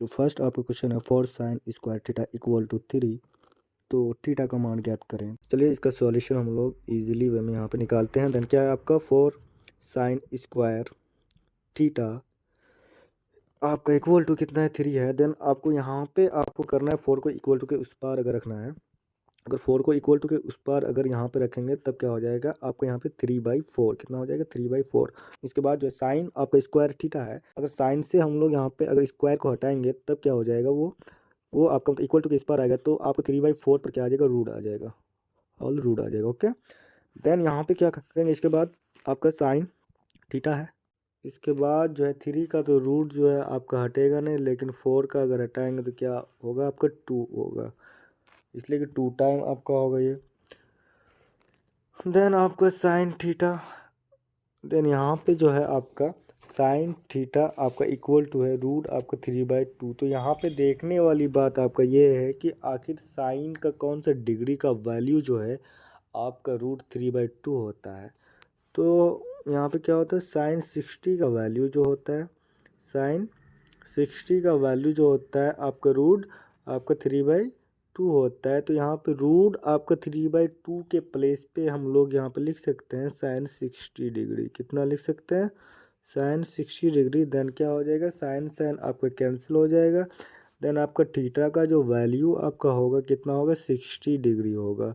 तो फर्स्ट आपका क्वेश्चन है four sine square theta equal to 3, तो थीटा का मान ज्ञात करें। चलिए इसका सॉल्यूशन हम लोग इजीली वे में यहाँ पे निकालते हैं। देन क्या है आपका फोर साइन स्क्वायर थीटा आपका इक्वल टू कितना है 3 है। देन आपको यहाँ पे आपको करना है फोर को इक्वल टू के उस पार अगर रखना है। अगर फोर को इक्वल टू के उस पार अगर यहाँ पे रखेंगे तब क्या हो जाएगा आपको यहाँ पे 3/4 कितना हो जाएगा 3/4। इसके बाद जो है साइन आपका स्क्वायर थीटा है, अगर साइन से हम लोग यहाँ पे अगर स्क्वायर को हटाएंगे तब क्या हो जाएगा वो आपका इक्वल टू के इस पार आएगा तो आपको 3/4 पर क्या आ जाएगा रूट आ जाएगा, ऑल रूट आ जाएगा। ओके, देन यहाँ पे क्या करेंगे इसके बाद आपका साइन थीटा है, इसके बाद जो है 3 का तो रूट जो है आपका हटेगा नहीं, लेकिन 4 का अगर हटाएंगे तो क्या होगा आपका 2 होगा, इसलिए कि 2 टाइम आपका होगा ये। देन आपका साइन थीटा, देन यहाँ पे जो है आपका साइन थीटा आपका इक्वल टू है रूट आपका 3/2। तो यहाँ पे देखने वाली बात आपका ये है कि आखिर साइन का कौन सा डिग्री का वैल्यू जो है आपका रूट 3/2 होता है। तो यहाँ पे क्या होता है साइन 60 का वैल्यू जो होता है, साइन 60 का वैल्यू जो होता है आपका रूट आपका 3/2 होता है। तो यहाँ पे रूट आपका 3/2 के प्लेस पे हम लोग यहाँ पे लिख सकते हैं साइन 60 डिग्री। कितना लिख सकते हैं साइन 60 डिग्री। देन क्या हो जाएगा साइन साइन आपका कैंसिल हो जाएगा। देन आपका थीटा का जो वैल्यू आपका होगा कितना होगा 60 डिग्री होगा।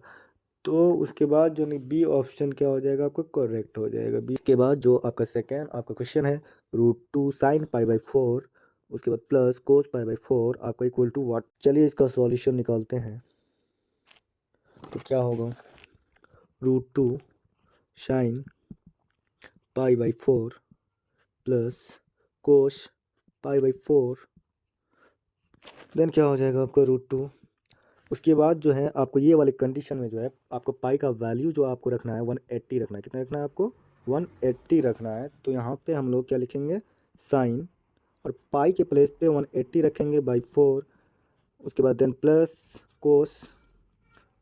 तो उसके बाद जो नहीं बी ऑप्शन क्या हो जाएगा आपका करेक्ट हो जाएगा बी। इसके बाद जो आपका सेकेंड आपका क्वेश्चन है √2 साइन π/4, उसके बाद प्लस कोस π/4 आपका इक्वल टू व्हाट। चलिए इसका सॉल्यूशन निकालते हैं। तो क्या होगा √2 साइन π/4 प्लस कोस π/4, देन क्या हो जाएगा आपका √2। उसके बाद जो है आपको ये वाले कंडीशन में जो है आपको पाई का वैल्यू जो आपको रखना है 180 रखना है। कितना रखना है आपको 180 रखना है। तो यहाँ पे हम लोग क्या लिखेंगे साइन और पाई के प्लेस पे 180 रखेंगे बाई 4, उसके बाद देन प्लस कोस,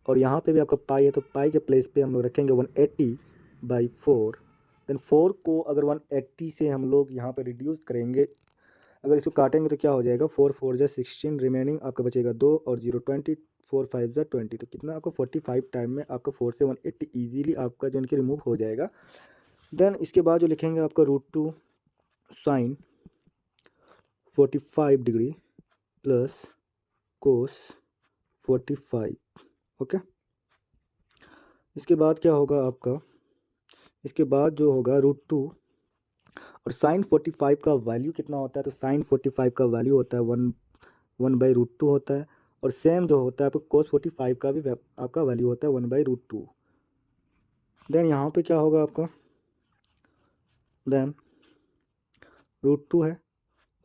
और यहाँ पे भी आपका पाई है तो पाई के प्लेस पे हम लोग रखेंगे 180/4। देन 4 को अगर 180 से हम लोग यहाँ पे रिड्यूस करेंगे, अगर इसको काटेंगे तो क्या हो जाएगा 4×4=16, रिमेनिंग आपका बचेगा 2 और 0 20, 4×5=20। तो कितना आपको 45 टाइम में आपका 4 से 180 ईजीली आपका जो इनके रिमूव हो जाएगा। देन इसके बाद जो लिखेंगे आपका √2 sine 45 degree plus cos 45। Okay, इसके बाद क्या होगा आपका, इसके बाद जो होगा √2 और साइन 45 का वैल्यू कितना होता है। तो साइन 45 का वैल्यू होता है 1/√2 होता है, और सेम जो होता है आपको कोस 45 का भी आपका वैल्यू होता है 1/√2। देन यहाँ पे क्या होगा आपका, देन √2 है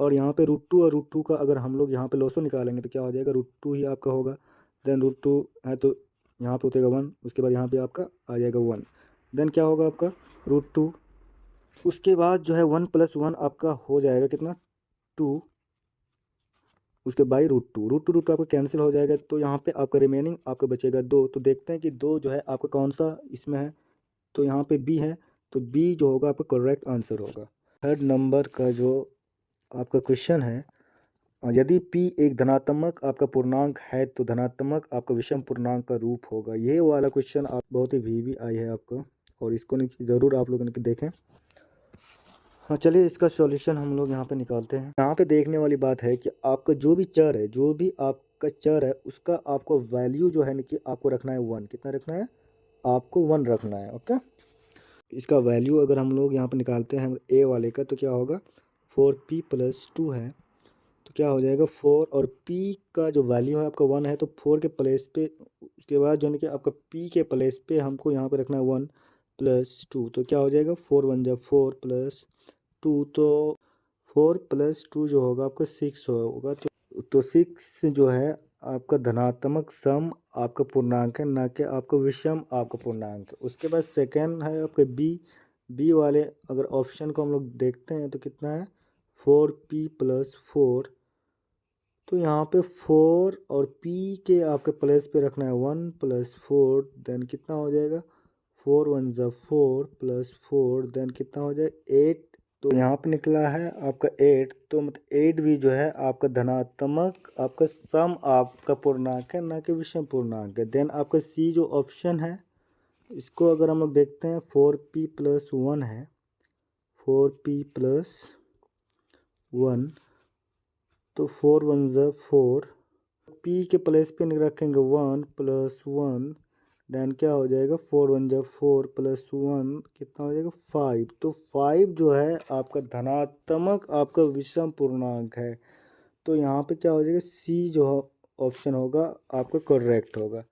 और यहाँ पे √2 और √2 का अगर हम लोग यहाँ पे लॉसो निकालेंगे तो क्या हो जाएगा √2 ही आपका होगा। देन √2 है तो यहाँ पे उतरेगा 1, उसके बाद यहाँ पे आपका आ जाएगा 1। देन क्या होगा आपका √2, उसके बाद जो है 1 + 1 आपका हो जाएगा कितना 2, उसके बाई √2 आपका कैंसिल हो जाएगा। तो यहाँ पे आपका रिमेनिंग आपका बचेगा 2। तो देखते हैं कि 2 जो है आपका कौन सा इसमें है, तो यहाँ पे बी है, तो बी जो होगा आपका करेक्ट आंसर होगा। थर्ड नंबर का जो आपका क्वेश्चन है, यदि p एक धनात्मक आपका पूर्णांक है तो धनात्मक आपका विषम पूर्णांक का रूप होगा। ये वाला क्वेश्चन आप बहुत ही VVI है आपका, और इसको ज़रूर आप लोगों ने देखें। हाँ चलिए इसका सॉल्यूशन हम लोग यहाँ पे निकालते हैं। यहाँ पे देखने वाली बात है कि आपका जो भी चर है, जो भी आपका चर है उसका आपको वैल्यू जो है ना कि आपको रखना है 1। कितना रखना है आपको 1 रखना है। ओके, इसका वैल्यू अगर हम लोग यहाँ पे निकालते हैं ए वाले का तो क्या होगा 4p + 2 है, तो क्या हो जाएगा 4 और p का जो वैल्यू है आपका 1 है तो 4 के प्लेस पे, उसके बाद जो है कि आपका p के प्लेस पे हमको यहाँ पे रखना है 1 + 2। तो क्या हो जाएगा 4×1=4 + 2, तो 4 + 2 जो होगा आपका 6 होगा। तो 6 जो है आपका धनात्मक सम आपका पूर्णांक है, ना कि आपका विषम आपका पूर्णांक है। उसके बाद सेकेंड है आपका बी वाले अगर ऑप्शन को हम लोग देखते हैं तो कितना है 4p + 4। तो यहाँ पे 4 और p के आपके प्लेस पे रखना है 1 + 4, देन कितना हो जाएगा 4×1=4 + 4, देन कितना हो जाए 8 तो यहाँ पे निकला है आपका 8, तो मतलब 8 भी जो है आपका धनात्मक आपका सम आपका पूर्णांक है, ना कि विषम पूर्णांक है। देन आपका सी जो ऑप्शन है, इसको अगर हम लोग देखते हैं 4p+1 है, 4p+1, तो 4 1 ज़ा 4, p के प्लेस पे रखेंगे 1+1, देन क्या हो जाएगा 4 1 ज़ा 4 +1 कितना हो जाएगा 5। तो 5 जो है आपका धनात्मक आपका विषम पूर्णांक है। तो यहाँ पे क्या हो जाएगा सी जो ऑप्शन होगा आपका करेक्ट होगा।